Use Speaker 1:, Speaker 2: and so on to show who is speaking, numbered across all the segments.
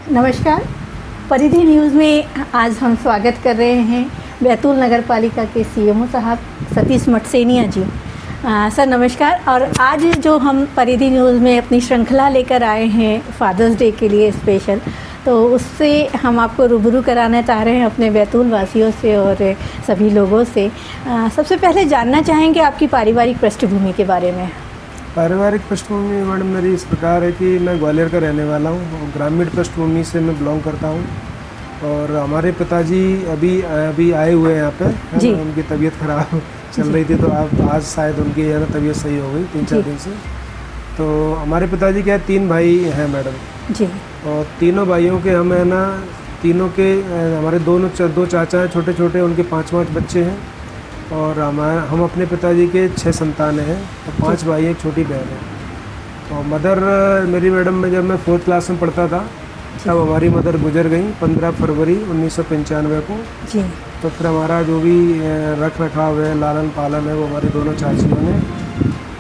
Speaker 1: नमस्कार। परिधि न्यूज़ में आज हम स्वागत कर रहे हैं बैतूल नगर पालिका के सीएमओ साहब सतीश मटसेनिया जी। सर नमस्कार। और आज जो हम परिधि न्यूज़ में अपनी श्रृंखला लेकर आए हैं फादर्स डे के लिए स्पेशल, तो उससे हम आपको रूबरू कराना चाह रहे हैं अपने बैतूल वासियों से और सभी लोगों से। सबसे पहले जानना चाहेंगे आपकी पारिवारिक पृष्ठभूमि के बारे में।
Speaker 2: पारिवारिक पृष्ठभूमि मैडम मेरी इस प्रकार है कि मैं ग्वालियर का रहने वाला हूँ और ग्रामीण पृष्ठभूमि से मैं बिलोंग करता हूँ। और हमारे पिताजी अभी आए हुए हैं यहाँ पे, है ना। उनकी तबीयत खराब चल रही थी, तो आप आज शायद उनकी है ना तबीयत सही हो गई 3-4 दिन से। तो हमारे पिताजी के 3 भाई हैं मैडम जी। और तीनों भाइयों के हम है ना, तीनों के हमारे दो चाचा हैं छोटे छोटे, उनके 5 बच्चे हैं। और हम अपने पिताजी के 6 संतान हैं, तो 5 भाई एक छोटी बहन है। और मदर मेरी मैडम में जब मैं 4th क्लास में पढ़ता था तब हमारी मदर गुजर गई 15 फरवरी 1995 को जी। तो फिर हमारा जो भी रख रखाव है, लालन पालन है, वो हमारे दोनों चाचियों ने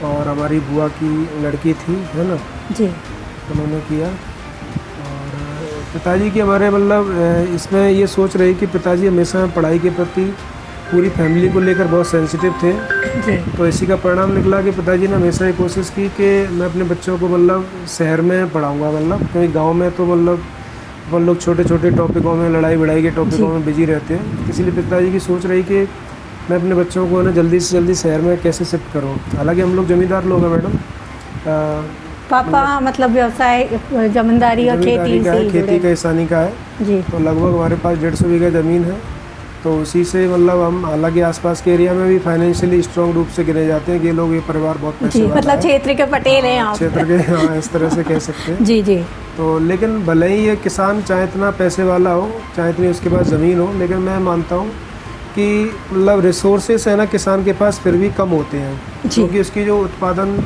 Speaker 2: और हमारी बुआ की लड़की थी, है ना जी, उन्होंने किया। और पिताजी की हमारे मतलब इसमें ये सोच रही कि पिताजी हमेशा पढ़ाई के प्रति पूरी फैमिली को लेकर बहुत सेंसिटिव थे जी। तो इसी का परिणाम निकला कि पिताजी ने हमेशा ये कोशिश की कि मैं अपने बच्चों को मतलब शहर में पढ़ाऊंगा, मतलब क्योंकि गांव में तो मतलब हम लोग छोटे छोटे टॉपिकों में, लड़ाई भिड़ाई के टॉपिकों में बिजी रहते हैं। इसीलिए पिताजी की सोच रही कि मैं अपने बच्चों को ना जल्दी से जल्दी शहर में कैसे शिफ्ट करूँ। हालाँकि हम लोग जमींदार लोग हैं मैडम।
Speaker 1: पापा मतलब व्यवसाय जमींदारी और खेती
Speaker 2: का किसानी का है जी। तो लगभग हमारे पास 150 बीघा ज़मीन है। तो उसी से मतलब हम, हालांकि आसपास के एरिया में भी फाइनेंशियली स्ट्रॉन्ग रूप से गिने जाते हैं कि ये लोग, ये परिवार बहुत पैसे वाला
Speaker 1: मतलब क्षेत्र के पटेल हैं आप।
Speaker 2: क्षेत्र के, हाँ, इस तरह से कह सकते हैं
Speaker 1: जी जी।
Speaker 2: तो लेकिन भले ही ये किसान चाहे इतना पैसे वाला हो, चाहे इतनी उसके पास ज़मीन हो, लेकिन मैं मानता हूँ कि मतलब रिसोर्सेस है ना किसान के पास फिर भी कम होते हैं, क्योंकि उसकी जो उत्पादन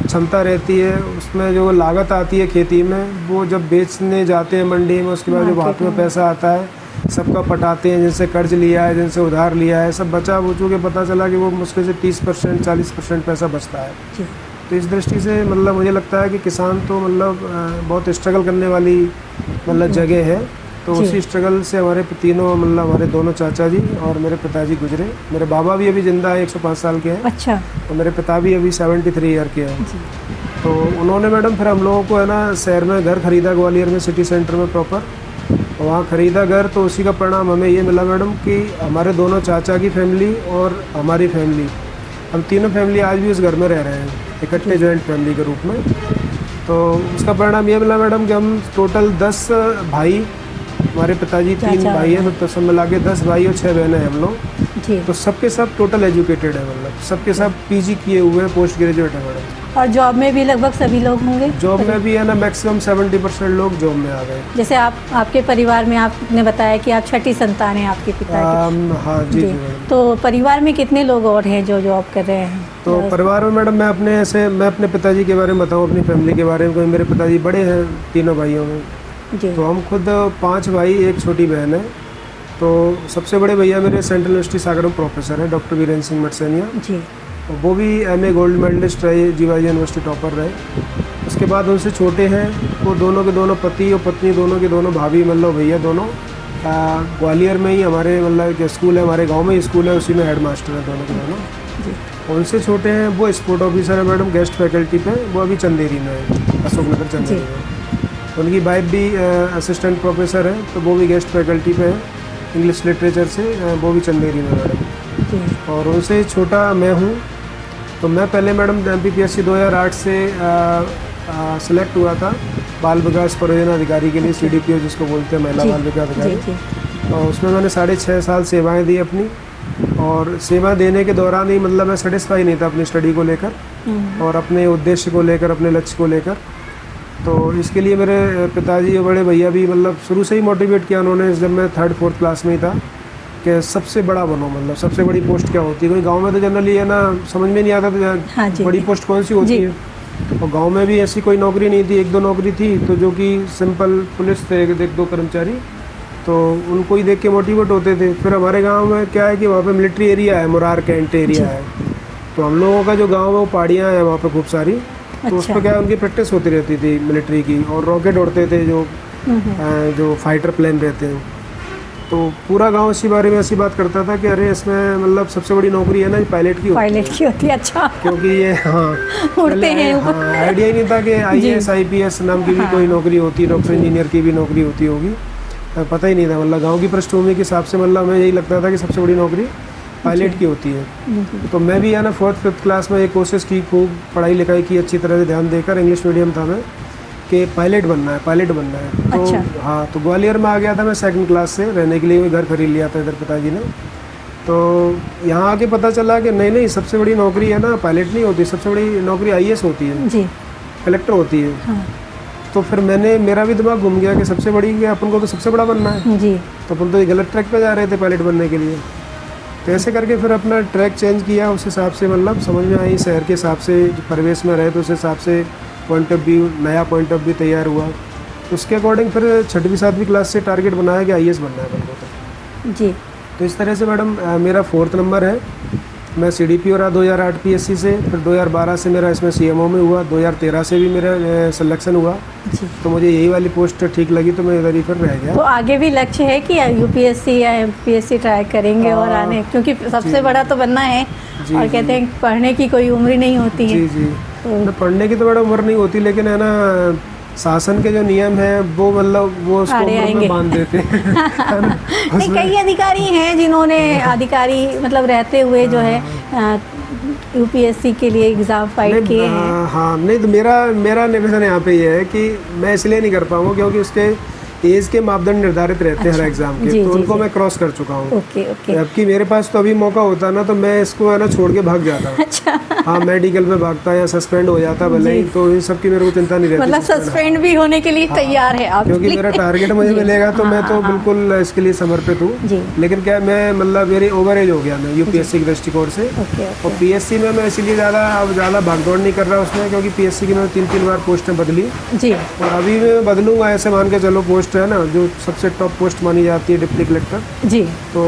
Speaker 2: क्षमता रहती है, उसमें जो लागत आती है खेती में, वो जब बेचने जाते हैं मंडी में, उसके बाद जो हाथ में पैसा आता है सबका पटाते हैं, जिनसे कर्ज लिया है, जिनसे उधार लिया है, सब बचा बुचू के पता चला कि वो मुश्किल से 30% 40% पैसा बचता है जी। तो इस दृष्टि से मतलब मुझे लगता है कि किसान तो मतलब बहुत स्ट्रगल करने वाली मतलब जगह है। तो उसी स्ट्रगल से हमारे तीनों मतलब हमारे दोनों चाचा जी और मेरे पिताजी गुजरे। मेरे बाबा भी अभी जिंदा है, 105 साल के हैं। अच्छा। और मेरे पिता भी अभी 73 ईयर के हैं। तो उन्होंने मैडम फिर हम लोगों को है ना शहर में घर खरीदा, ग्वालियर में सिटी सेंटर में प्रॉपर वहाँ ख़रीदा घर। तो उसी का परिणाम हमें ये मिला मैडम कि हमारे दोनों चाचा की फैमिली और हमारी फैमिली, हम तीनों फैमिली आज भी उस घर में रह रहे हैं इकट्ठे जॉइंट फैमिली के रूप में। तो उसका परिणाम ये मिला मैडम कि हम टोटल 10 भाई, हमारे पिताजी 3 भाई हैं, तो सब मिला के 10 भाई और 6 बहनें हैं हम लोग जी। तो सबके सब टोटल एजुकेटेड है, मतलब सबके सब PG किए हुए हैं, पोस्ट ग्रेजुएट है मैडम।
Speaker 1: और जॉब में भी लगभग सभी लोग होंगे?
Speaker 2: जॉब में भी है ना मैक्सिमम 70% लोग जॉब में आ गए।
Speaker 1: जैसे आपके परिवार में आपने बताया कि आप छठी संतान हैं आपके पिता की।
Speaker 2: हाँ जी, जी।
Speaker 1: तो परिवार में कितने लोग और हैं जो जॉब कर रहे हैं?
Speaker 2: तो परिवार में मैडम मैं अपने पिताजी के बारे में बताऊँ, अपनी फैमिली के बारे में, क्योंकि मेरे पिताजी बड़े हैं तीनों भाइयों में जी। तो हम खुद 5 भाई, एक छोटी बहन है। तो सबसे बड़े भैया मेरे सेंट्रल यूनिवर्सिटी सागर में प्रोफेसर हैं, डॉक्टर वीरेंद्र सिंह मटसेनिया जी। वो भी MA गोल्ड मेडलिस्ट रहे, जीवाजी यूनिवर्सिटी टॉपर रहे। उसके बाद उनसे छोटे हैं वो दोनों के दोनों पति और पत्नी, दोनों के दोनों भाभी, मतलब भैया दोनों ग्वालियर में ही हमारे मतलब स्कूल है, हमारे गांव में ही स्कूल है, उसी में हेड मास्टर है दोनों के दोनों। उनसे छोटे हैं वो स्पोर्ट ऑफिसर है मैडम, गेस्ट फैकल्टी पे, वो अभी चंदेरी में है, अशोकनगर चंदेरी में। उनकी वाइफ भी असिस्टेंट प्रोफेसर है, तो वो भी गेस्ट फैकल्टी पे है इंग्लिश लिटरेचर से, वो भी चंदेरी में मैडम। और उनसे छोटा मैं हूँ। तो मैं पहले मैडम MPPSC 2008 से सिलेक्ट हुआ था बाल विकास परियोजना अधिकारी के लिए, CDPO जिसको बोलते हैं, महिला बाल विकास अधिकारी। और उसमें मैंने 6.5 साल सेवाएं दी अपनी। और सेवा देने के दौरान ही मतलब मैं सेटिस्फाई नहीं था अपनी स्टडी को लेकर और अपने उद्देश्य को लेकर, अपने लक्ष्य को लेकर। तो इसके लिए मेरे पिताजी और बड़े भैया भी मतलब शुरू से ही मोटिवेट किया उन्होंने, जब मैं 3rd-4th क्लास में ही था, कि सबसे बड़ा बनो, मतलब सबसे बड़ी पोस्ट क्या होती है। क्योंकि गांव में तो जनरली है ना समझ में नहीं आता था बड़ी पोस्ट कौन सी होती है। और गांव में भी ऐसी कोई नौकरी नहीं थी, 1-2 नौकरी थी, तो जो कि सिंपल पुलिस थे 1-2 कर्मचारी, तो उनको ही देख के मोटिवेट होते थे। फिर हमारे गांव में क्या है कि वहाँ पे मिलिट्री एरिया है, मुरार कैंट एरिया है। तो हम लोगों का जो गाँव है वो पहाड़ियाँ हैं वहाँ पर खूब सारी। तो उस पर क्या उनकी प्रैक्टिस होती रहती थी मिलिट्री की, और रॉकेट उड़ते थे जो जो फाइटर प्लेन रहते हैं। तो पूरा गांव इसी बारे में ऐसी बात करता था कि अरे इसमें मतलब सबसे बड़ी नौकरी है ना पायलट की
Speaker 1: होती है। अच्छा,
Speaker 2: क्योंकि ये
Speaker 1: उड़ते हैं।
Speaker 2: आइडिया ही नहीं था कि IAS IPS नाम की भी कोई नौकरी होती है, डॉक्टर इंजीनियर की भी नौकरी होती होगी, पता ही नहीं था। मतलब गांव की पृष्ठभूमि के हिसाब से मतलब हमें यही लगता था कि सबसे बड़ी नौकरी पायलट की होती है। तो मैं भी है ना 4th 5th क्लास में एक कोशिश की, खूब पढ़ाई लिखाई की अच्छी तरह से ध्यान देकर, इंग्लिश मीडियम था मैं, कि पायलट बनना है। तो
Speaker 1: अच्छा।
Speaker 2: हाँ, तो ग्वालियर में आ गया था मैं 2nd क्लास से रहने के लिए, घर खरीद लिया था इधर पिताजी ने। तो यहाँ आके पता चला कि नहीं सबसे बड़ी नौकरी है ना पायलट नहीं होती, सबसे बड़ी नौकरी IAS होती है जी, कलेक्टर होती है। हाँ। तो फिर मेरा भी दिमाग घूम गया कि सबसे बड़ी कि अपन को तो सबसे बड़ा बनना है जी, तो अपन तो गलत ट्रैक पे जा रहे थे पायलट बनने के लिए। तो ऐसे करके फिर अपना ट्रैक चेंज किया, उस हिसाब से मतलब समझ में आई, शहर के हिसाब से परिवेश में रहे तो उस हिसाब से नया पॉइंट ऑफ व्यू तैयार हुआ। उसके अकॉर्डिंग फिर 6वीं 7वीं क्लास से टारगेट बनाया कि IAS बनना है अपन को जी। तो इस तरह से मैडम मेरा 4th नंबर है। मैं CDPO रहा 2008 PSC से, फिर 2012 से मेरा इसमें CMO में हुआ, 2013 से भी मेरा सिलेक्शन हुआ जी। तो मुझे यही वाली पोस्ट ठीक लगी तो मैं इधर ही फिर रह गया।
Speaker 1: तो आगे भी लक्ष्य है कि UPSC या MPSC ट्राई करेंगे और आने, क्योंकि सबसे बड़ा तो बनना है और कहते हैं पढ़ने की कोई उम्र नहीं होती है।
Speaker 2: जी तो पढ़ने की तो बड़ा उम्र नहीं होती, लेकिन है ना शासन के जो नियम है वो मतलब वो उसको उम्र में बांध देते हैं।
Speaker 1: नहीं, कई अधिकारी हैं जिन्होंने मतलब रहते हुए जो है UPSC के लिए एग्ज़ाम फाइट किए हैं।
Speaker 2: हाँ, नहीं तो मेरा निवेदन यहाँ पे ये है कि मैं इसलिए नहीं कर पाऊँगा क्योंकि उसके एज के मापदंड निर्धारित रहते हैं हर एग्जाम के, तो उनको मैं क्रॉस कर चुका हूँ।
Speaker 1: ओके।
Speaker 2: जबकि मेरे पास तो अभी मौका होता ना तो मैं इसको है ना छोड़ के भाग जाता।
Speaker 1: अच्छा।
Speaker 2: हाँ, मेडिकल में भागता या सस्पेंड हो जाता भले ही, तो इन सब की मेरे को चिंता नहीं रहती।
Speaker 1: मतलब सस्पेंड भी होने के लिए तैयार है आप?
Speaker 2: क्योंकि मेरा टारगेट मुझे मिलेगा तो मैं तो बिल्कुल इसके लिए समर्पित हूँ। लेकिन क्या मैं मतलब मेरी ओवर एज हो गया मैं UPSC के दृष्टिकोण से, और PSC में मैं इसलिए ज़्यादा भागदौड़ नहीं कर रहा उसमें, क्योंकि PSC की मैंने 3 बार पोस्टें बदली जी, और अभी मैं बदलूंगा। ऐसे मान के चलो पोस्ट है ना जो सबसे टॉप पोस्ट मानी जाती है डिप्टी कलेक्टर जी, तो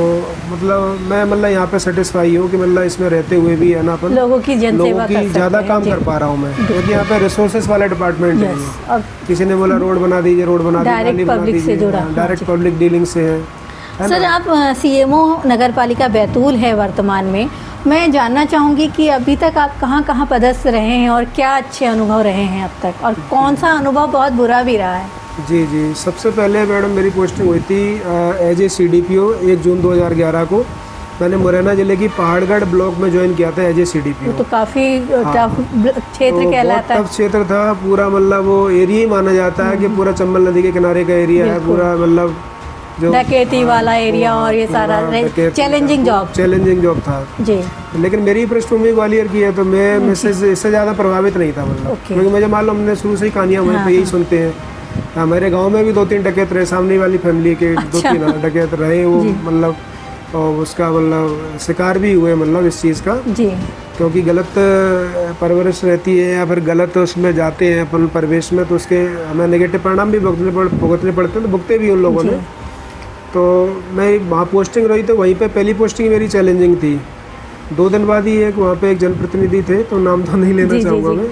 Speaker 2: मतलब मैं यहाँ पे सेटिस्फाई हूँ कि मतलब इसमें रहते हुए भी है ना अपन लोगों की ज़्यादा काम कर पा रहा हूँ मैं, क्योंकि यहाँ पे रिसोर्सेज वाला डिपार्टमेंट है। किसी ने बोला रोड बना दीजिए, रोड बना दीजिए, डायरेक्ट पब्लिक डीलिंग से है।
Speaker 1: सर, आप CMO नगर पालिका बैतूल है वर्तमान में। मैं जानना चाहूँगी कि अभी तक आप कहाँ पदस्थ रहे हैं और क्या अच्छे अनुभव रहे हैं अब तक, और कौन सा अनुभव बहुत बुरा भी रहा है?
Speaker 2: जी, सबसे पहले मैडम मेरी पोस्टिंग हुई थी एज ए CDPO 1 जून 2011 को। मैंने मुरैना जिले की पहाड़गढ़ ब्लॉक में ज्वाइन किया था एज ए CDPO।
Speaker 1: तो काफ़ी टफ क्षेत्र कहलाता है।
Speaker 2: टफ क्षेत्र था पूरा, मतलब वो एरिया ही माना जाता है कि पूरा चंबल नदी के किनारे का एरिया है पूरा, मतलब
Speaker 1: जो डकैती वाला एरिया और ये सारा चैलेंजिंग
Speaker 2: जॉब था जी। लेकिन मेरी पृष्ठभूमि ग्वालियर की है तो मैं इससे ज़्यादा प्रभावित नहीं था, मतलब क्योंकि मुझे मालूम, हमने शुरू से ही कहानियाँ वहीं पे यही सुनते हैं। हमारे गांव में भी 2-3 डकैत रहे, सामने वाली फैमिली के 2-3 डकैत रहे, वो मतलब उसका मतलब शिकार भी हुए, मतलब इस चीज़ का जी, क्योंकि गलत परवरिश रहती है या फिर गलत उसमें जाते हैं अपन परिवेश में, तो उसके हमें नेगेटिव परिणाम भी भुगतने पड़ते हैं, तो भुगते भी उन लोगों ने। तो मैं वहाँ पोस्टिंग रही तो वहीं पे पहली पोस्टिंग मेरी चैलेंजिंग थी। 2 दिन बाद ही वहाँ पे एक जनप्रतिनिधि थे, तो नाम तो नहीं लेना चाहूँगा मैं,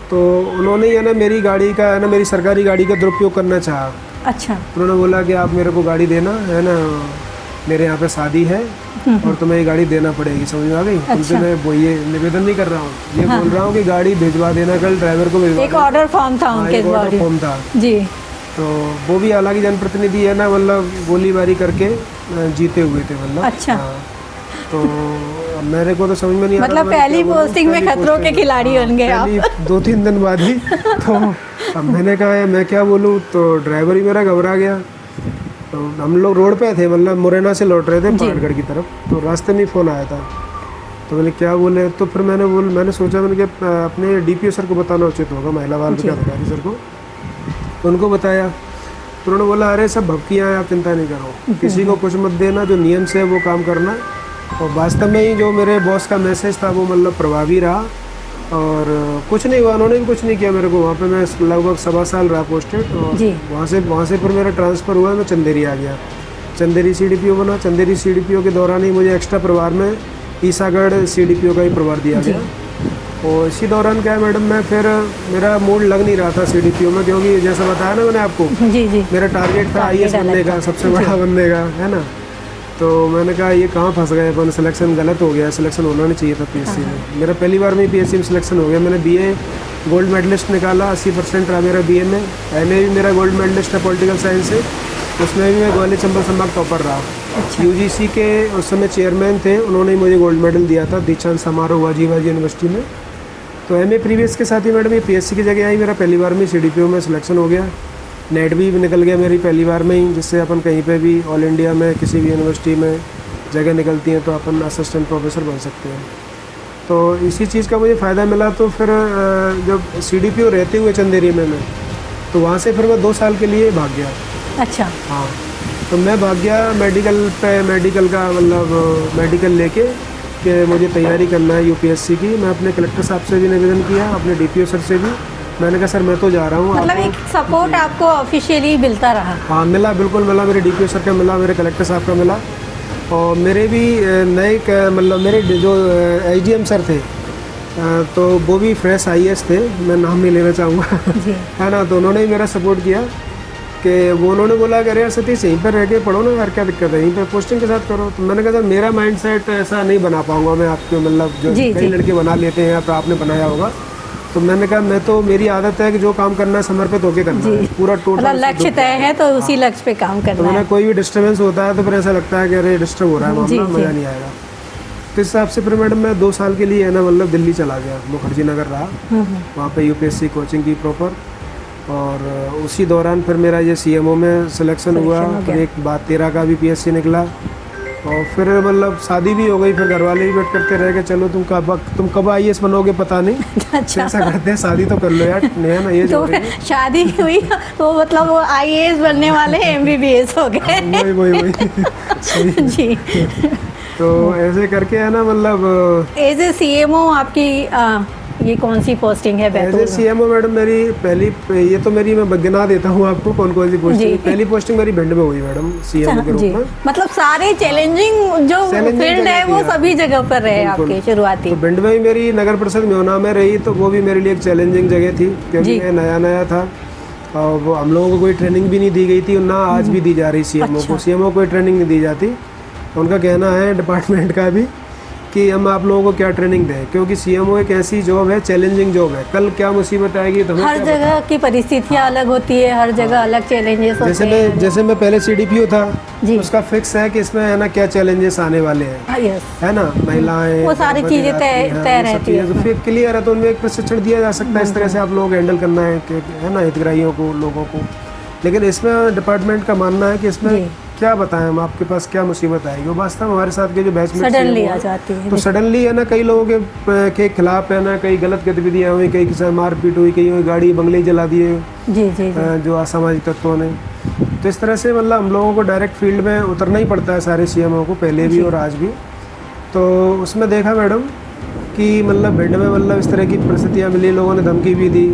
Speaker 2: तो उन्होंने है ना मेरी गाड़ी का है ना, मेरी सरकारी गाड़ी का दुरुपयोग करना चाहा। अच्छा। उन्होंने बोला कि आप मेरे को गाड़ी देना है ना, मेरे यहाँ पे शादी है और तुम्हें ये गाड़ी देना पड़ेगी, समझ में आ गई? उनसे मैं वो ये निवेदन नहीं कर रहा हूँ, ये बोल रहा हूँ कि गाड़ी भिजवा देना, कल ड्राइवर को भिजवा।
Speaker 1: एक ऑर्डर फॉर्म था उनके,
Speaker 2: ऑर्डर फॉर्म था
Speaker 1: जी।
Speaker 2: तो वो भी हालांकि जनप्रतिनिधि है ना, मतलब गोलीबारी करके जीते हुए थे, मतलब अच्छा। तो मेरे को तो समझ में नहीं आ रहा, मतलब पहली पोस्टिंग में खतरों के खिलाड़ी बन गए आप। 2-3 दिन बाद ही तो अब मैंने कहा मैं क्या बोलूँ, तो ड्राइवर ही मेरा घबरा गया। तो हम लोग रोड पे थे, मतलब मुरैना से लौट रहे थे पहाड़गढ़ की तरफ, तो रास्ते में फ़ोन आया था, तो मैंने क्या बोले, तो फिर मैंने सोचा मैंने कि अपने DPO सर को बताना उचित होगा, महिला बाल विकास अधिकारी सर को। तो उनको बताया तो उन्होंने बोला अरे सब भपकियाँ हैं, आप चिंता नहीं करो, किसी को कुछ मत देना, जो नियम से है वो काम करना। और वास्तव में ही जो मेरे बॉस का मैसेज था वो मतलब प्रभावी रहा, और कुछ नहीं हुआ, उन्होंने भी कुछ नहीं किया मेरे को। वहाँ पे मैं लगभग 1.25 साल रहा पोस्टेड, और वहाँ से फिर मेरा ट्रांसफ़र हुआ, मैं चंदेरी आ गया, चंदेरी CDPO बना। चंदेरी CDPO के दौरान ही मुझे एक्स्ट्रा प्रभार में ईसागढ़ CDPO का ही प्रभार दिया गया। और इसी दौरान क्या है मैडम, मैं फिर मेरा मूड लग नहीं रहा था CDPO में, क्योंकि जैसा बताया ना मैंने आपको,
Speaker 1: जी जी,
Speaker 2: मेरा टारगेट था IAS बनने का, सबसे बड़ा बनने का, है ना। तो मैंने कहा ये कहाँ फंस गए अपन, सिलेक्शन गलत हो गया, सिलेक्शन होना नहीं चाहिए था PSC में। मेरा पहली बार में PSC में सिलेक्शन हो गया। मैंने BA गोल्ड मेडलिस्ट निकाला, 80% रहा मेरा BA में। MA भी मेरा गोल्ड मेडलिस्ट है पॉलिटिकल साइंस से, उसमें भी मैं ग्वालियर चंबल संभाग टॉपर रहा।
Speaker 1: अच्छा।
Speaker 2: UGC के उस समय चेयरमैन थे, उन्होंने मुझे गोल्ड मेडल दिया था, दीक्षांत समारोह हुआ जीवाजी यूनिवर्सिटी में। तो MA प्रीवियस के साथ ही मैडम ये PSC की जगह आई, मेरा पहली बार में CDPO में सिलेक्शन हो गया। नेट भी निकल गया मेरी पहली बार में ही, जिससे अपन कहीं पे भी ऑल इंडिया में किसी भी यूनिवर्सिटी में जगह निकलती हैं तो अपन असिस्टेंट प्रोफेसर बन सकते हैं। तो इसी चीज़ का मुझे फ़ायदा मिला। तो फिर जब CDPO रहते हुए चंदेरी में मैं, तो वहाँ से फिर मैं 2 साल के लिए भाग गया।
Speaker 1: अच्छा।
Speaker 2: हाँ, तो मैं भाग गया मेडिकल का, मतलब मेडिकल लेके कि मुझे तैयारी करना है UPSC की। मैं अपने कलेक्टर साहब से भी निवेदन किया, अपने DPO सर से भी। मैंने कहा सर मैं तो जा रहा हूँ।
Speaker 1: मतलब एक सपोर्ट आपको ऑफिशियली मिलता रहा?
Speaker 2: हाँ मिला, बिल्कुल मिला। मेरे DPO सर का मिला, मेरे कलेक्टर साहब का मिला, और मेरे भी नए मतलब मेरे जो IGM सर थे, तो वो भी फ्रेश IAS थे, मैं नाम नहीं लेना चाहूँगा है ना। तो उन्होंने भी मेरा सपोर्ट किया कि वो उन्होंने बोला कि अरे यार सतीश यहीं पर रह के पढ़ो ना यार, क्या दिक्कत है, यहीं पर पोस्टिंग के साथ करो। तो मैंने कहा सर मेरा माइंडसेट ऐसा नहीं बना पाऊँगा मैं आपके, मतलब जो कई लड़के बना लेते हैं या फिर आपने बनाया होगा। तो मैंने कहा मैं तो, मेरी आदत है कि जो काम करना है समर्पित होकर करना है, पूरा टोटल
Speaker 1: लक्ष्य तय है तो उसी लक्ष्य पे काम करना है।
Speaker 2: तो मैंने कोई भी डिस्टर्बेंस होता है तो फिर ऐसा लगता है कि अरे डिस्टर्ब हो रहा है मामला, मज़ा नहीं आएगा। तो इस हिसाब से फिर मैडम मैं 2 साल के लिए है ना, मतलब दिल्ली चला गया, मुखर्जी नगर रहा, वहाँ पे UPSC कोचिंग की प्रॉपर। और उसी दौरान फिर मेरा ये CMO में सिलेक्शन हुआ। फिर एक बात 13 का भी PSC निकला, और फिर मतलब शादी भी हो गई। फिर घर वाले भी वेट करते रह गए, चलो तुम कब IAS बनोगे पता नहीं। अच्छा। ऐसा करते हैं, शादी तो कर लो यार, नया ना ये
Speaker 1: तो शादी हुई तो मतलब वो IAS बनने वाले MBBS हो गए।
Speaker 2: वही
Speaker 1: जी।
Speaker 2: तो ऐसे करके है ना, मतलब
Speaker 1: एज ए CMO आपकी ये कौन सी पोस्टिंग है बैतूल में?
Speaker 2: एज ए CMO मैडम मेरी पहली, ये तो मेरी मैं गिना देता हूँ आपको कौन कौन सी पोस्टिंग। पहली पोस्टिंग मेरी भिंड में हुई मैडम, CMO के रूप में।
Speaker 1: मतलब सारे चैलेंजिंग जो फील्ड है वो सभी जगह पर रहे आपके शुरुआती।
Speaker 2: तो भिंड में ही मेरी नगर परिषद म्योना में रही, तो वो भी मेरे लिए एक चैलेंजिंग जगह थी, क्योंकि मैं नया था और वो हम लोगों को कोई ट्रेनिंग भी नहीं दी गई थी, ना आज भी दी जा रही CMO को। CMO को कोई ट्रेनिंग नहीं दी जाती। उनका कहना है डिपार्टमेंट का भी कि हम आप लोगों को क्या ट्रेनिंग दें, क्योंकि CMO एक ऐसी जॉब है, चैलेंजिंग जॉब है, कल क्या मुसीबत आएगी तो
Speaker 1: हर जगह की परिस्थितियाँ अलग होती है, हर जगह अलग चैलेंजेस होते हैं।
Speaker 2: जैसे मैं पहले CDPO था, उसका फिक्स है कि इसमें है ना क्या चैलेंजेस आने वाले हैं, है ना, महिलाएं,
Speaker 1: वो सारी चीज़ें तय रहती है।
Speaker 2: तो फिर क्लियर है, तो उनमें एक प्रशिक्षण दिया जा सकता है, इस तरह से आप लोग हैंडल करना है ना हितग्राहियों को, लोगों को। लेकिन इसमें डिपार्टमेंट का मानना है कि इसमें क्या बताएं हम, आपके पास क्या मुसीबत आएगी। वो वास्तव में हमारे साथ के जो बैचमेट
Speaker 1: सडनली आ जाती है,
Speaker 2: तो सडनली है ना, कई लोगों के खिलाफ है ना, कई गलत गतिविधियाँ हुई, कई किसी मारपीट हुई, कई गाड़ी बंगले जला दिए जो असामाजिक तत्वों ने। तो इस तरह से मतलब हम लोगों को डायरेक्ट फील्ड में उतरना ही पड़ता है सारे CMO को, पहले भी और आज भी। तो उसमें देखा मैडम कि मतलब भिंड में मतलब इस तरह की परिस्थितियाँ मिली, लोगों ने धमकी भी दी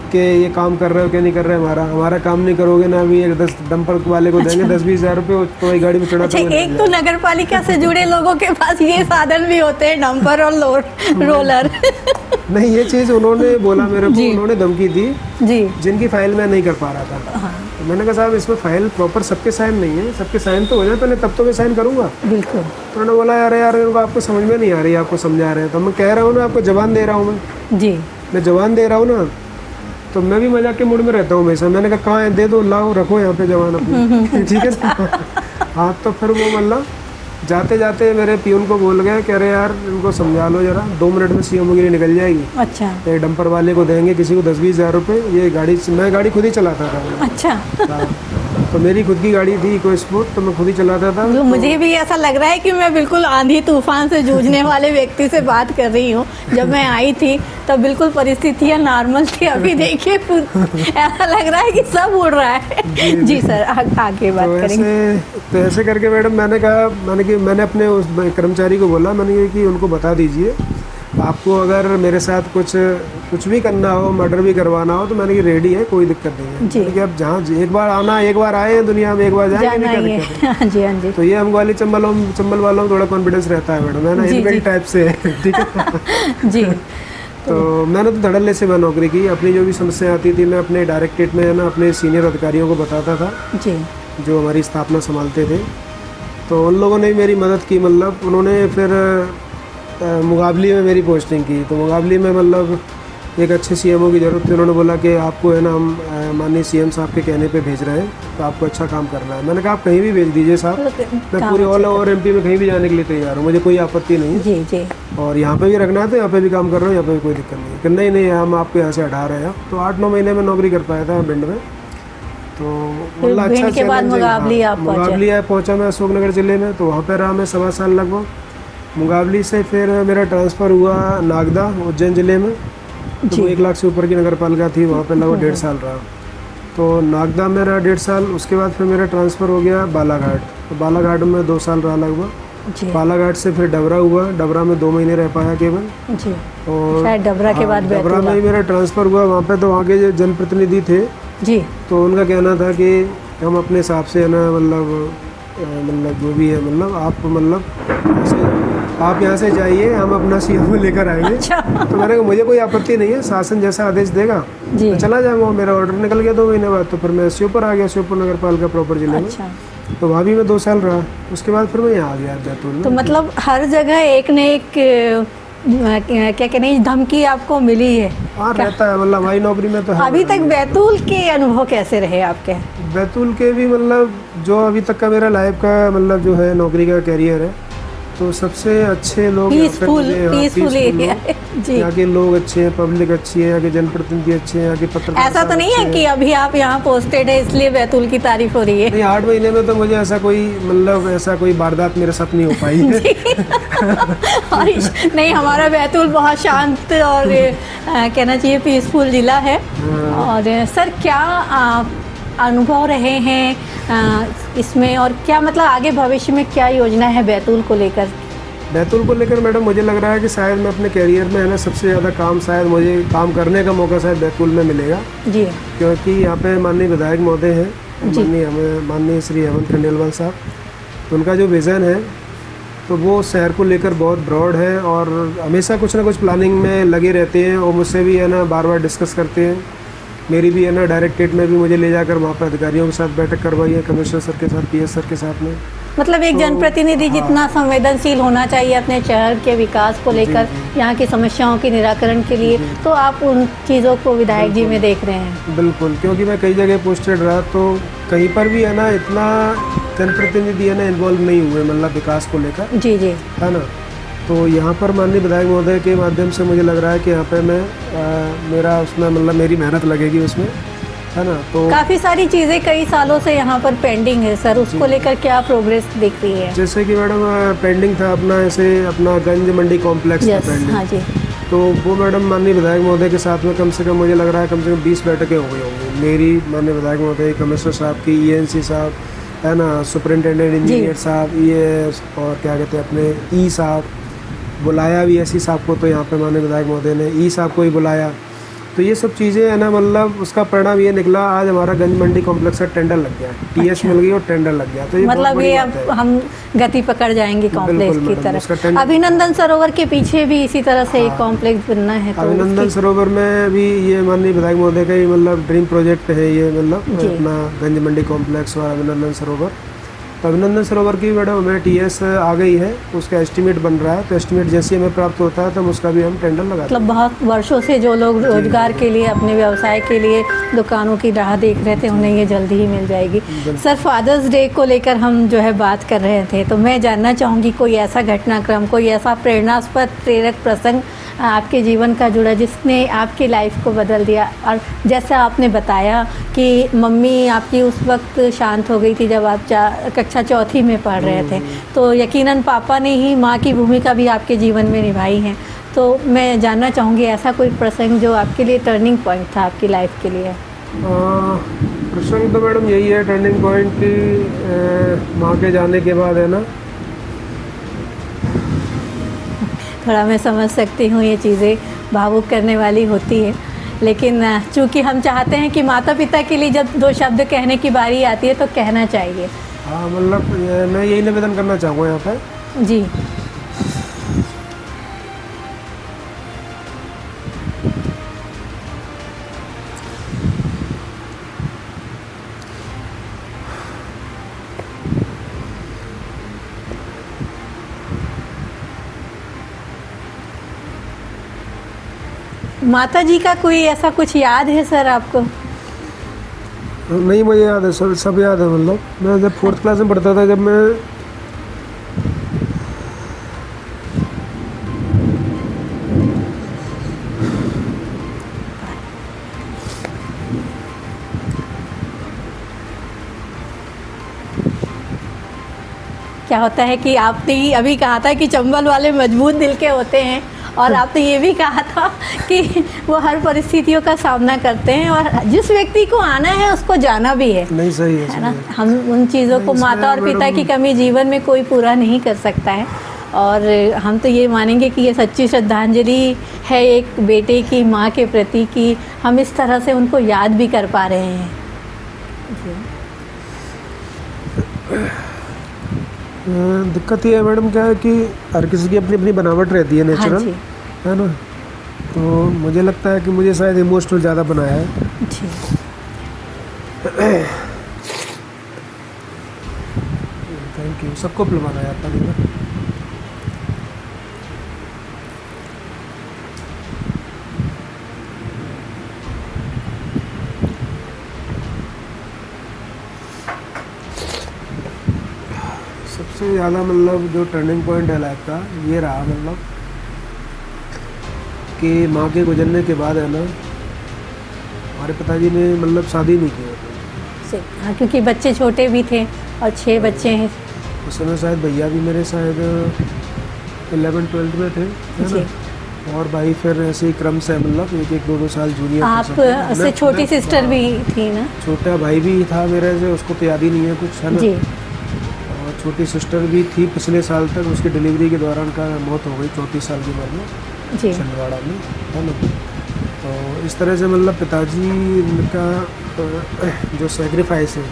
Speaker 2: कि ये काम कर रहे हो क्या नहीं कर रहे, हमारा काम नहीं करोगे ना, अभी एक 10 डंपर वाले को देंगे 10-20 हज़ार रुपये, तो वही गाड़ी में चढ़ा।
Speaker 1: अच्छा, एक तो नगर पालिका से जुड़े लोगों के पास ये साधन भी होते हैं, डंपर और रोलर।
Speaker 2: नहीं, ये चीज़ उन्होंने बोला मेरे को, उन्होंने धमकी दी जी, जिनकी फाइल मैं नहीं कर पा रहा था। हाँ। तो मैंने कहा साहब इसमें फाइल प्रॉपर सबके साइन नहीं है, सबके साइन तो हो जाए पहले, तब तो मैं साइन करूँगा। बिल्कुल। तो उन्होंने बोला यार आपको समझ में नहीं आ रही, आपको समझा रहे हैं। तो मैं कह रहा हूँ ना, आपको जवान दे रहा हूँ मैं जवान दे रहा हूँ ना, तो मैं भी मजाक के मूड में रहता हूँ हमेशा। मैंने कहा कहाँ है, दे दो, लाओ, रखो यहाँ पे जवान अपनी। ठीक है। हाँ, तो फिर वो मतलब जाते जाते मेरे पियून को बोल गए कि अरे यार इनको समझा लो जरा, 2 मिनट में CMO के लिए निकल जाएगी। अच्छा। एक डंपर वाले को देंगे किसी को 10-20 हज़ार रुपये, ये गाड़ी, मैं गाड़ी खुद ही चलाता था। अच्छा। तो मेरी खुद की गाड़ी थी इको स्पोर्ट, तो मैं खुद ही चलाता था। तो
Speaker 1: मुझे भी ऐसा लग रहा है कि मैं बिल्कुल आंधी तूफान से जूझने वाले व्यक्ति से बात कर रही हूँ। जब मैं आई थी तब बिल्कुल परिस्थितियाँ नॉर्मल थी, अभी देखिए ऐसा लग रहा है कि सब उड़ रहा है। जी सर, आगे बात करेंगे।
Speaker 2: तो ऐसे करके मैडम मैंने अपने उस कर्मचारी को बोला, मैंने कि उनको बता दीजिए आपको अगर मेरे साथ कुछ भी करना हो, मर्डर भी करवाना हो, तो मैंने कि रेडी है, कोई दिक्कत नहीं है। कि अब जहाँ एक बार आना, एक बार आए हैं दुनिया में, एक बार जाएंगे, क्या दिक्कत है। हाँ जी, हाँ जी। तो ये हम ग्वालियर चंबल वालों में थोड़ा कॉन्फिडेंस रहता है मैडम, है ना, इनबिल्ट टाइप से। ठीक है जी। तो मैंने तो धड़ल्ले से मैं नौकरी की। अपनी जो भी समस्या आती थी मैं अपने डायरेक्टरेट में है ना अपने सीनियर अधिकारियों को बताता था
Speaker 1: जी,
Speaker 2: जो हमारी स्थापना संभालते थे। तो उन लोगों ने भी मेरी मदद की, मतलब उन्होंने फिर मुकाबली में मेरी पोस्टिंग की। तो मुकाबली में मतलब एक अच्छे सीएमओ की ज़रूरत थी। उन्होंने बोला कि आपको है ना हम माननीय सीएम साहब के कहने पे भेज रहे हैं, तो आपको अच्छा काम करना है। मैंने कहा आप कहीं भी भेज दीजिए साहब, मैं पूरे ऑल ओवर एमपी में कहीं भी जाने के लिए तैयार हूँ, मुझे कोई आपत्ति नहीं है।
Speaker 1: जी जी।
Speaker 2: और यहाँ पे भी रखना है तो यहाँ पे भी काम कर रहा हूँ, यहाँ पे भी कोई दिक्कत नहीं है कि नहीं नहीं हम आपको यहाँ से हटा रहे हैं। तो 8-9 महीने में नौकरी कर पाया था भिंड में। तो मतलब अच्छा
Speaker 1: भिंड के बाद मुगाबली आप पहुंचे?
Speaker 2: मुगाबली पहुँचा मैं अशोकनगर ज़िले में, तो वहाँ पर रहा मैं 1.25 साल लगभग। मुगाबली से फिर मेरा ट्रांसफ़र हुआ नागदा उज्जैन ज़िले में। तो वो 1 लाख से ऊपर की नगर पालिका थी, वहाँ पे लगभग 1.5 साल रहा। तो नागदा में रहा 1.5 साल। उसके बाद फिर मेरा ट्रांसफ़र हो गया बालाघाट। तो बालाघाट में 2 साल रहा लगभग। बालाघाट से फिर डबरा हुआ, डबरा में 2 महीने रह पाया केवल
Speaker 1: जी।
Speaker 2: और
Speaker 1: शायद डबरा के बाद
Speaker 2: डबरा में ही मेरा ट्रांसफ़र हुआ। वहाँ पे तो वहाँ के जो जनप्रतिनिधि थे
Speaker 1: जी,
Speaker 2: तो उनका कहना था कि हम अपने हिसाब से है ना मतलब जो भी है मतलब आप यहाँ से जाइए, हम अपना सीएमओ लेकर आएंगे।
Speaker 1: अच्छा।
Speaker 2: तो मैंने कहा मुझे कोई आपत्ति नहीं है, शासन जैसा आदेश देगा
Speaker 1: जी,
Speaker 2: तो चला जाऊँगा। मेरा ऑर्डर निकल गया 2 महीने बाद। तो फिर मैं श्योपुर आ गया, श्योपुर नगर पालिका प्रॉपर जिले में।
Speaker 1: अच्छा।
Speaker 2: तो वहाँ भी मैं 2 साल रहा। उसके बाद फिर मैं यहाँ आ गया बैतूल में।
Speaker 1: तो मतलब हर जगह एक न एक क्या कहते हैं धमकी आपको मिली है।
Speaker 2: हाँ रहता है, मतलब हमारी नौकरी में तो है।
Speaker 1: अभी तक बैतूल के अनुभव कैसे रहे आपके?
Speaker 2: बैतूल के भी मतलब जो अभी तक का मेरा लाइफ का मतलब जो है नौकरी का कैरियर है, तो सबसे अच्छे लोग
Speaker 1: पीसफुल एरिया जी।
Speaker 2: यहाँ के लोग अच्छे हैं, पब्लिक अच्छी है, यहाँ के जनप्रतिनिधि अच्छे हैं, यहाँ के पत्रकार।
Speaker 1: ऐसा तो नहीं है कि अभी आप यहाँ पोस्टेड है इसलिए बैतूल की तारीफ हो रही है?
Speaker 2: नहीं, 8 महीने में तो मुझे ऐसा कोई वारदात मेरे साथ नहीं हो पाई है।
Speaker 1: नहीं, हमारा बैतूल बहुत शांत और कहना चाहिए पीसफुल जिला है। और सर क्या अनुभव रहे हैं इसमें, और क्या मतलब आगे भविष्य में क्या योजना है बैतूल को लेकर?
Speaker 2: बैतूल को लेकर मैडम मुझे लग रहा है कि शायद मैं अपने कैरियर में है ना सबसे ज़्यादा काम शायद मुझे काम करने का मौका शायद बैतूल में मिलेगा
Speaker 1: जी।
Speaker 2: क्योंकि यहाँ पे माननीय विधायक महोदय हैं, माननीय श्री हेमंत खंडेलवाल साहब। तो उनका जो विज़न है तो वो शहर को लेकर बहुत ब्रॉड है और हमेशा कुछ ना कुछ प्लानिंग में लगे रहते हैं और मुझसे भी है ना बार बार डिस्कस करते हैं। मेरी भी है ना डायरेक्टरेट में भी मुझे ले जाकर वहाँ पर अधिकारियों के साथ बैठक करवाई है, कमिश्नर सर के साथ, पीएस सर के साथ में।
Speaker 1: मतलब एक जनप्रतिनिधि जितना संवेदनशील होना चाहिए अपने शहर के विकास को लेकर, यहाँ की समस्याओं के निराकरण के लिए, तो आप उन चीज़ों को विधायक जी में देख रहे हैं?
Speaker 2: बिल्कुल, क्योंकि मैं कई जगह पोस्टेड रहा तो कहीं पर भी है ना इतना जनप्रतिनिधि है ना इन्वॉल्व नहीं हुए मतलब विकास को लेकर।
Speaker 1: जी जी,
Speaker 2: है ना। तो यहाँ पर माननीय विधायक महोदय के माध्यम से मुझे लग रहा है कि यहाँ पे मैं मेरा उसमें मतलब मेरी मेहनत लगेगी उसमें, है ना। तो
Speaker 1: काफ़ी सारी चीज़ें कई सालों से यहाँ पर पेंडिंग है सर, उसको लेकर क्या प्रोग्रेस दिख रही है?
Speaker 2: जैसे कि मैडम पेंडिंग था अपना गंज मंडी कॉम्प्लेक्स था पेंडिंग।
Speaker 1: हाँ जी।
Speaker 2: तो वो मैडम माननीय विधायक महोदय के साथ में कम से कम मुझे लग रहा है कम से कम 20 बैठकें हो गई होंगी मेरी, माननीय विधायक महोदय, कमिश्नर साहब की, ENC साहब, है ना, सुपरिटेंडेंट इंजीनियर साहब, ये और क्या कहते हैं अपने ई साहब, बुलाया भी एसी साहब को, तो यहाँ पे माननीय विधायक महोदय ने ई साहब को ही बुलाया। तो ये सब चीज़ें है ना मतलब उसका परिणाम ये निकला आज हमारा गंज मंडी कॉम्प्लेक्स का टेंडर लग गया, TS मिल गई और टेंडर लग गया। तो ये
Speaker 1: मतलब ये अब हम गति पकड़ जाएंगे कॉम्प्लेक्स की तरफ। अभिनंदन सरोवर के पीछे भी इसी तरह से एक कॉम्प्लेक्स बनना है। तो
Speaker 2: अभिनंदन सरोवर में भी ये माननीय विधायक महोदय का ही मतलब ड्रीम प्रोजेक्ट है ये, मतलब अपना गंज मंडी कॉम्प्लेक्स और अभिनंदन सरोवर। तो अभिनंदन सरोवर की मैडम हमें TS आ गई है, उसका एस्टीमेट बन रहा है। तो एस्टीमेट जैसे हमें प्राप्त होता है तो हम उसका भी हम टेंडर लगाते हैं।
Speaker 1: मतलब बहुत वर्षों से जो लोग रोजगार के लिए, अपने व्यवसाय के लिए दुकानों की राह देख रहे थे, उन्हें ये जल्दी ही मिल जाएगी। सर, फादर्स डे को लेकर हम जो है बात कर रहे थे, तो मैं जानना चाहूँगी कोई ऐसा घटनाक्रम, कोई ऐसा प्रेरणास्पद प्रेरक प्रसंग आपके जीवन का जुड़ा जिसने आपकी लाइफ को बदल दिया। और जैसा आपने बताया कि मम्मी आपकी उस वक्त शांत हो गई थी जब आप कक्षा 4 में पढ़ रहे थे, तो यकीनन पापा ने ही माँ की भूमिका भी आपके जीवन में निभाई है। तो मैं जानना चाहूँगी ऐसा कोई प्रसंग जो आपके लिए टर्निंग पॉइंट था आपकी लाइफ के लिए?
Speaker 2: प्रसंग तो मैडम यही है टर्निंग पॉइंट की माँ के जाने के बाद, है ना।
Speaker 1: थोड़ा मैं समझ सकती हूँ, ये चीज़ें भावुक करने वाली होती है, लेकिन चूँकि हम चाहते हैं कि माता पिता के लिए जब 2 शब्द कहने की बारी आती है तो कहना चाहिए।
Speaker 2: हाँ, मतलब मैं यही निवेदन करना चाहूँगा यहाँ पर
Speaker 1: जी। माता जी का कोई ऐसा कुछ याद है सर आपको?
Speaker 2: नहीं, मुझे याद है सर, सब याद है। मतलब मैं जब 4th क्लास में पढ़ता था, जब मैं
Speaker 1: क्या होता है कि आपने ही अभी कहा था कि चंबल वाले मजबूत दिल के होते हैं, और आपने ये भी कहा था कि वो हर परिस्थितियों का सामना करते हैं, और जिस व्यक्ति को आना है उसको जाना भी है।
Speaker 2: नहीं, सही
Speaker 1: है ना?
Speaker 2: सही है।
Speaker 1: हम उन चीज़ों को, माता और पिता की कमी जीवन में कोई पूरा नहीं कर सकता है, और हम तो ये मानेंगे कि ये सच्ची श्रद्धांजलि है एक बेटे की माँ के प्रति, कि हम इस तरह से उनको याद भी कर पा रहे हैं।
Speaker 2: दिक्कत ये है मैडम, क्या है कि हर किसी की अपनी अपनी बनावट रहती है, नेचुरल।
Speaker 1: हाँ जी।
Speaker 2: है ना? तो मुझे लगता है कि मुझे शायद इमोशनल ज़्यादा बनाया है
Speaker 1: जी।
Speaker 2: Thank you. सबको पिलवाना है आपका दिन। सबसे ज़्यादा मतलब जो टर्निंग पॉइंट है लाइफ का, ये रहा मतलब कि माँ के गुजरने के बाद है ना, हमारे पिताजी ने मतलब शादी नहीं की।
Speaker 1: हाँ, क्योंकि बच्चे छोटे भी थे और 6 बच्चे हैं।
Speaker 2: उस समय शायद भैया भी मेरे शायद 11-12 में थे, है ना? और भाई फिर ऐसे ही क्रम से मतलब 1-1, 2-2 साल जूनियर।
Speaker 1: आप से छोटी सिस्टर भी थी ना?
Speaker 2: छोटा भाई भी था मेरे से, उसको तो याद ही नहीं है कुछ, है ना?
Speaker 1: जी।
Speaker 2: और छोटी सिस्टर भी थी पिछले साल तक, उसकी डिलीवरी के दौरान का मौत हो गई 34 साल की उम्र में,
Speaker 1: जी।
Speaker 2: छिंदवाड़ा में, है ना? तो इस तरह से मतलब पिताजी का जो सेक्रीफाइस है,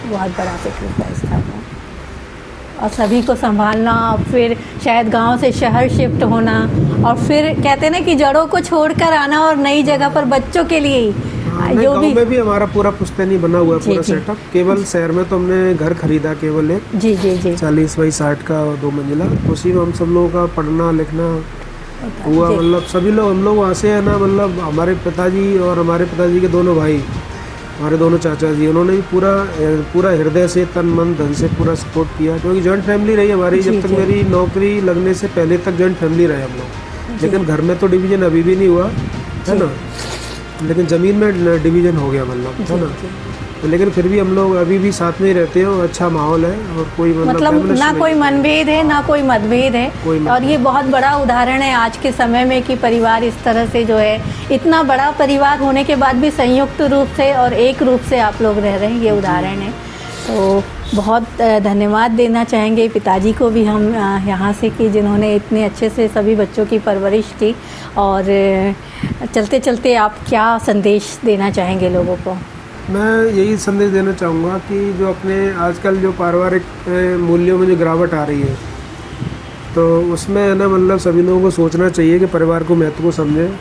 Speaker 1: बहुत बड़ा सेक्रीफाइस था वो, और सभी को संभालना, और फिर शायद गांव से शहर शिफ्ट होना, और फिर कहते हैं ना कि जड़ों को छोड़कर आना और नई जगह पर बच्चों के लिए जो
Speaker 2: गाँव
Speaker 1: भी।
Speaker 2: में भी हमारा पूरा पुश्तैनी बना हुआ है,
Speaker 1: जी,
Speaker 2: पूरा
Speaker 1: जी।
Speaker 2: सेटअप। केवल शहर में तो हमने घर खरीदा केवल एक,
Speaker 1: जी जी जी
Speaker 2: 40x60 का 2 मंजिला, उसी में हम सब लोगों का पढ़ना लिखना हुआ।
Speaker 1: जी।
Speaker 2: मतलब सभी लोग, हम लोग वहाँ से है ना, मतलब हमारे पिताजी और हमारे पिताजी के दोनों भाई, हमारे दोनों चाचा जी, उन्होंने भी पूरा हृदय से, तन मन धन से पूरा सपोर्ट किया, क्योंकि जॉइंट फैमिली रही हमारी।
Speaker 1: जी,
Speaker 2: जब तक
Speaker 1: जी।
Speaker 2: मेरी नौकरी लगने से पहले तक जॉइंट फैमिली रहे हम लोग, लेकिन घर में तो डिवीज़न अभी भी नहीं हुआ, है ना? लेकिन ज़मीन में डिवीज़न हो गया, मतलब, है ना? तो लेकिन फिर भी हम लोग अभी भी साथ में ही रहते हैं, और अच्छा माहौल है, और कोई
Speaker 1: मतलब ना कोई मनभेद है, ना कोई मतभेद है। और ये बहुत बड़ा उदाहरण है आज के समय में कि परिवार इस तरह से जो है, इतना बड़ा परिवार होने के बाद भी संयुक्त रूप से और एक रूप से आप लोग रह रहे हैं, ये उदाहरण है। तो बहुत धन्यवाद देना चाहेंगे पिताजी को भी हम यहाँ से, कि जिन्होंने इतने अच्छे से सभी बच्चों की परवरिश की। और चलते चलते आप क्या संदेश देना चाहेंगे लोगों को?
Speaker 2: मैं यही संदेश देना चाहूँगा कि जो अपने आजकल जो पारिवारिक मूल्यों में जो गिरावट आ रही है, तो उसमें है ना, मतलब सभी लोगों को सोचना चाहिए कि परिवार को महत्व को समझें।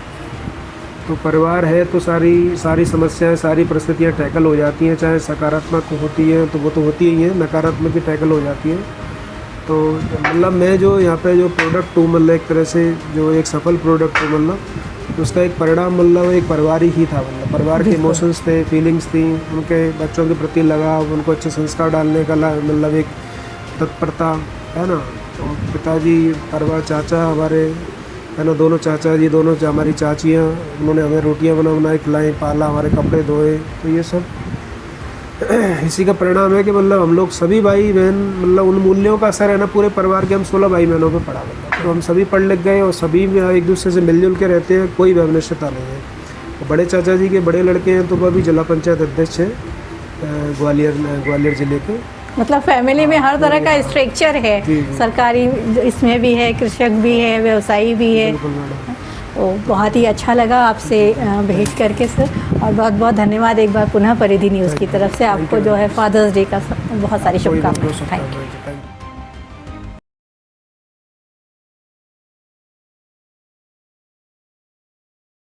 Speaker 2: तो परिवार है तो सारी समस्याएं, सारी परिस्थितियां टैकल हो जाती हैं, चाहे सकारात्मक होती हैं तो वो तो होती ही हैं, नकारात्मक भी टैकल हो जाती हैं। तो मतलब मैं जो यहाँ पे जो प्रोडक्ट हूँ, मतलब एक तरह से जो एक सफल प्रोडक्ट हूँ, मतलब उसका एक परिणाम मतलब एक परिवार ही था। मतलब परिवार के इमोशंस थे, फीलिंग्स थी, उनके बच्चों के प्रति लगाव, उनको अच्छे संस्कार डालने का मतलब एक तत्परता, है ना? तो पिताजी, परिवार, चाचा हमारे, है ना, दोनों चाचा जी, दोनों हमारी चाचियाँ, उन्होंने हमें रोटियाँ बनाई, खिलाई, पाला, हमारे कपड़े धोए। तो ये सब इसी का परिणाम है कि मतलब हम लोग सभी भाई बहन, मतलब उन मूल्यों का असर है ना पूरे परिवार के, हम 16 भाई बहनों पे पड़ा। मतलब तो हम सभी पढ़ लिख गए और सभी एक दूसरे से मिलजुल के रहते हैं, कोई वैमनस्यता नहीं है। तो बड़े चाचा जी के बड़े लड़के हैं, तो वह भी जिला पंचायत अध्यक्ष है ग्वालियर ज़िले के।
Speaker 1: मतलब फैमिली में हर तरह का स्ट्रक्चर है, सरकारी इसमें भी है, कृषक भी है, व्यवसायी भी है। तो बहुत ही अच्छा लगा आपसे भेंट करके सर, और बहुत बहुत धन्यवाद एक बार पुनः परिधि न्यूज़ की तरफ से आपको जो है फादर्स डे का बहुत सारी शुभकामनाएं। Thank you.